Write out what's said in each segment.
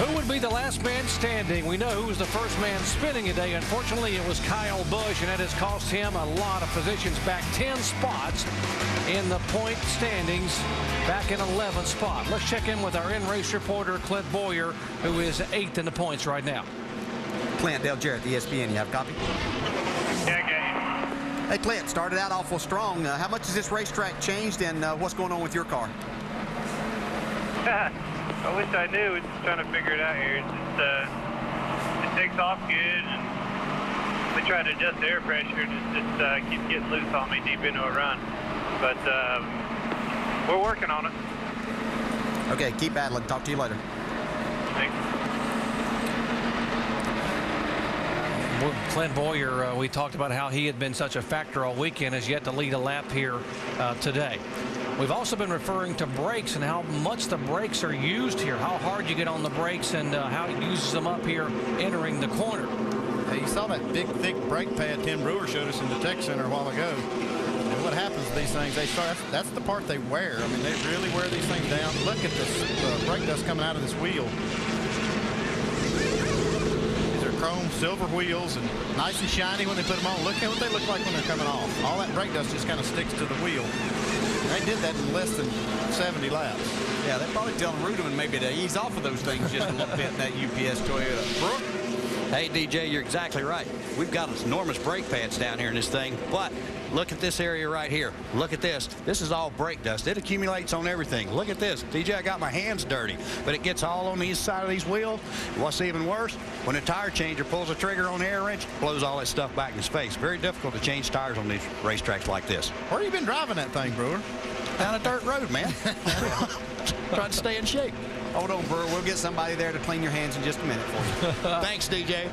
Who would be the last man standing? We know who was the first man spinning today. Unfortunately, it was Kyle Busch, and that has cost him a lot of positions back 10 spots in the point standings, back in 11th spot. Let's check in with our in-race reporter, Clint Boyer, who is 8th in the points right now. Clint, Dale Jarrett, ESPN. You have a copy? Yeah, okay. Hey, Clint, started out awful strong. How much has this racetrack changed, and what's going on with your car? I wish I knew. We're just trying to figure it out here. It's just, it takes off good, and we try to adjust the air pressure. Just keeps getting loose on me deep into a run. But we're working on it. Okay, keep battling. Talk to you later. Thanks. Clint Boyer, we talked about how he had been such a factor all weekend, has yet to lead a lap here today. We've also been referring to brakes and how much the brakes are used here, how hard you get on the brakes, and how he uses them up here entering the corner. Yeah, you saw that big, thick brake pad Tim Brewer showed us in the tech center a while ago. And what happens to these things, they start, that's the part they wear. I mean, they really wear these things down. Look at this brake dust coming out of this wheel. These are chrome silver wheels and nice and shiny when they put them on. Look at what they look like when they're coming off. All that brake dust just kind of sticks to the wheel. They did that in less than 70 laps. Yeah, they're probably telling Ruderman maybe to ease off of those things just a little bit in that UPS Toyota. Brooke? Hey, DJ, you're exactly right. We've got enormous brake pads down here in this thing, but look at this area right here. Look at this. This is all brake dust. It accumulates on everything. Look at this. DJ, I got my hands dirty, but it gets all on the inside of these wheels. What's even worse, when a tire changer pulls a trigger on the air wrench, blows all that stuff back in his face. Very difficult to change tires on these racetracks like this. Where have you been driving that thing, Brewer? Down a dirt road, man. Trying to stay in shape. Hold on, Brewer. We'll get somebody there to clean your hands in just a minute for you. Thanks, DJ.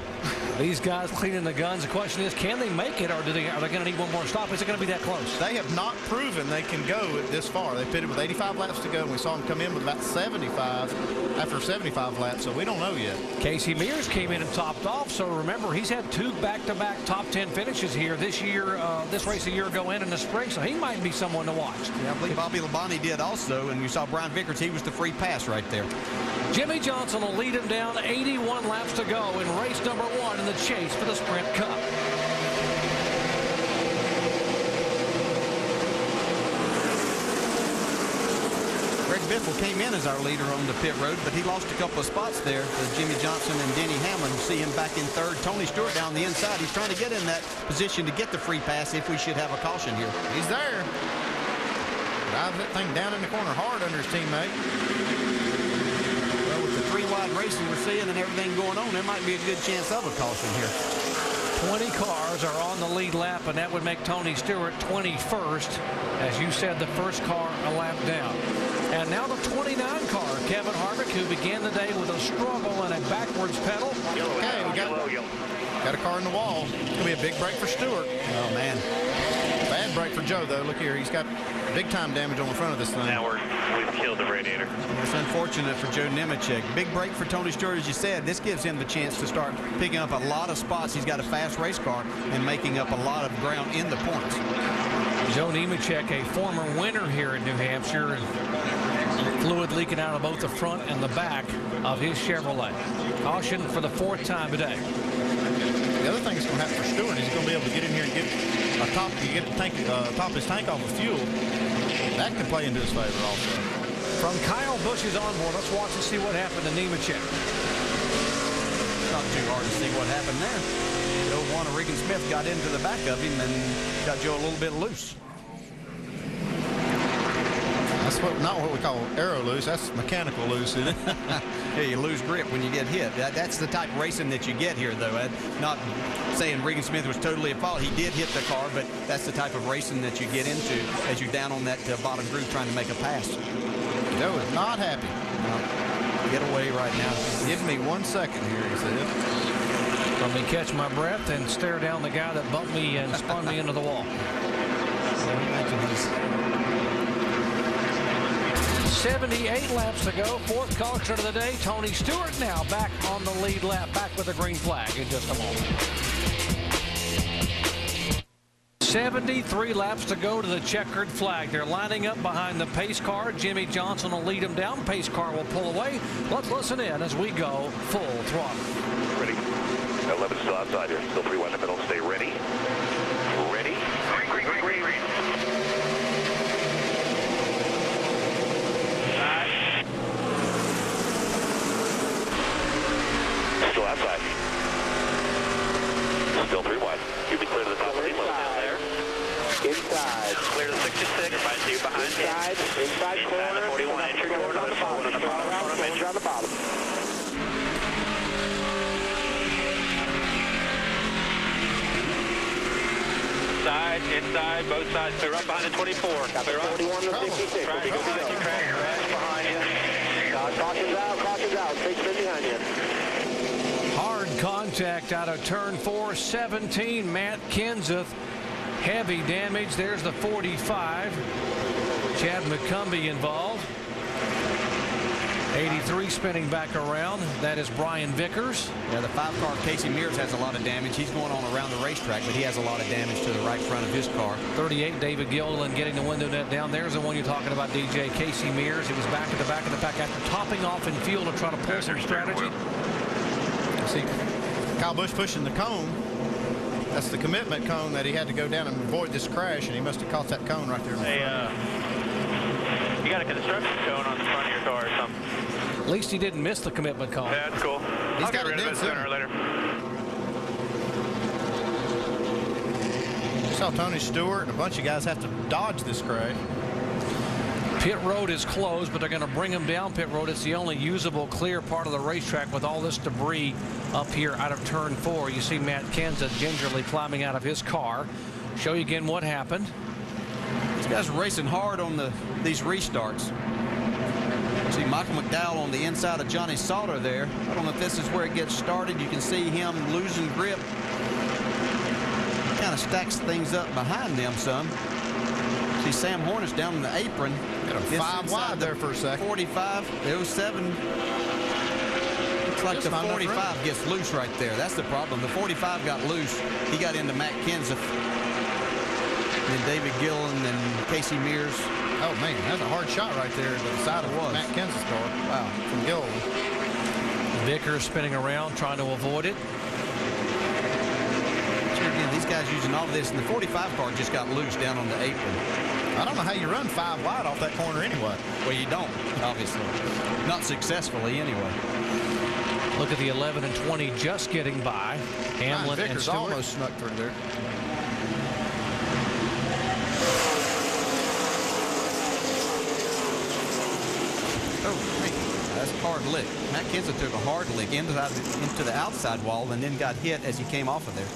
These guys cleaning the guns. The question is, can they make it, or are they going to need one more stop? Is it going to be that close? They have not proven they can go this far. They pitted with 85 laps to go, and we saw them come in with about 75 after 75 laps, so we don't know yet. Casey Mears came in and topped off, so remember, he's had 2 back-to-back top 10 finishes here this year, this race a year ago and in the spring, so he might be someone to watch. Yeah, I believe Bobby Labonte did also, and you saw Brian Vickers. He was the free pass right there. Jimmy Johnson will lead him down, 81 laps to go in race number 1 in the chase for the Sprint Cup. Greg Biffle came in as our leader on the pit road, but he lost a couple of spots there to Jimmy Johnson and Denny Hamlin. See him back in 3rd. Tony Stewart down the inside. He's trying to get in that position to get the free pass if we should have a caution here. He's there. Drives that thing down in the corner hard under his teammate. Well, with the 3 wide racing we're seeing and everything going on, there might be a good chance of a caution here. 20 cars are on the lead lap, and that would make Tony Stewart 21st. As you said, the first car a lap down. And now the 29 car, Kevin Harvick, who began the day with a struggle and a backwards pedal. Okay, we got a car in the wall. It's going to be a big break for Stewart. Oh, man. Bad break for Joe, though. Look here. He's got big time damage on the front of this thing. Now we've killed the radiator. It's unfortunate for Joe Nemechek. Big break for Tony Stewart, as you said. This gives him the chance to start picking up a lot of spots. He's got a fast race car and making up a lot of ground in the points. Joe Nemechek, a former winner here in New Hampshire, and fluid leaking out of both the front and the back of his Chevrolet. Caution for the 4th time today. The other thing that's going to happen for Stewart is he's going to be able to get in here and get top his tank off of fuel. That can play into his favor also. From Kyle Busch's onboard, let's watch and see what happened to Nemechek. Not too hard to see what happened there. Joe Warner Regan Smith got into the back of him and got Joe a little bit loose. That's not what we call aero loose. That's mechanical loose, isn't it? Yeah, you lose grip when you get hit. That's the type of racing that you get here, though. Not saying Regan Smith was totally at fault. He did hit the car, but that's the type of racing that you get into as you're down on that bottom groove trying to make a pass. Joe is not happy. Get away right now. Give me 1 second here, he said. Let me catch my breath and stare down the guy that bumped me and spun me into the wall. So imagine he's 78 laps to go. 4th caution of the day. Tony Stewart now back on the lead lap, back with the green flag in just a moment. 73 laps to go to the checkered flag. They're lining up behind the pace car. Jimmy Johnson will lead them down. Pace car will pull away. Let's listen in as we go full throttle. Ready. 11 still outside here. Still 3 wide in the middle. Stay ready. Ready. Green. Still outside. Still 3 wide. You'll be clear to the top of the down there. Inside. Clear to 66. Behind Inside corner. 41. Entry corner on the bottom. On the bottom. Inside, both sides. Clear up behind the 24. Clear up. 41 to 56. Crash behind you. Caution's out. Take spin behind you. Hard contact out of turn 4, 17. Matt Kenseth. Heavy damage. There's the 45. Chad McCumbee involved. 83 spinning back around. That is Brian Vickers. Yeah, the 5-car Casey Mears has a lot of damage. He's going on around the racetrack, but he has a lot of damage to the right front of his car. 38, David Gilliland getting the window net down. There's the one you're talking about, DJ. Casey Mears. He was back at the back of the pack after topping off in field to try to pull some strategy. See, Kyle Busch pushing the cone. That's the commitment cone that he had to go down and avoid this crash, and he must have caught that cone right there. Hey, you got a construction cone on the front of your car or something. At least he didn't miss the commitment call. Yeah, that's cool. He's I'll got get rid it of dead it sooner center. or later. You saw Tony Stewart and a bunch of guys have to dodge this crash. Pit road is closed, but they're going to bring him down pit road. It's the only usable clear part of the racetrack with all this debris up here out of turn 4. You see Matt Kenseth gingerly climbing out of his car. Show you again what happened. These guys are racing hard on these restarts. See Michael McDowell on the inside of Johnny Sauter there. I don't know if this is where it gets started. You can see him losing grip. Kind of stacks things up behind them some. See Sam Hornish down in the apron. Got him 5 wide there for a second. 45, the 07. Looks like Just the not enough 45 gets loose right there. That's the problem. The 45 got loose. He got into Matt Kenseth. And then David Gillen and Casey Mears. Oh, man, that's a hard shot right there to the side of Matt Kenseth's car. Wow, from Gillen. Vickers spinning around, trying to avoid it. Again, these guys using all this, and the 45 car just got loose down on the apron. I don't know how you run 5 wide off that corner anyway. Well, you don't, obviously. Not successfully, anyway. Look at the 11 and 20 just getting by. Hamlin and Vickers Stewart. almost snuck through there. Oh, man, that's a hard lick. Matt Kenseth took a hard lick into the outside wall and then got hit as he came off of there.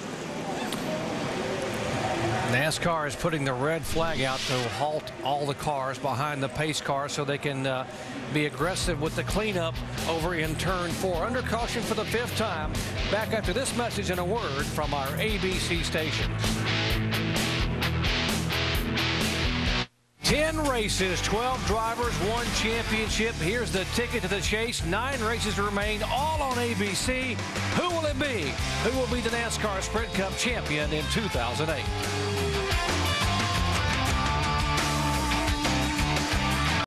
NASCAR is putting the red flag out to halt all the cars behind the pace car so they can be aggressive with the cleanup over in turn 4. Under caution for the 5th time. Back after this message and a word from our ABC station. 10 races, 12 drivers, 1 championship. Here's the ticket to the chase. 9 races remain, all on ABC. Who will it be? Who will be the NASCAR Sprint Cup champion in 2008?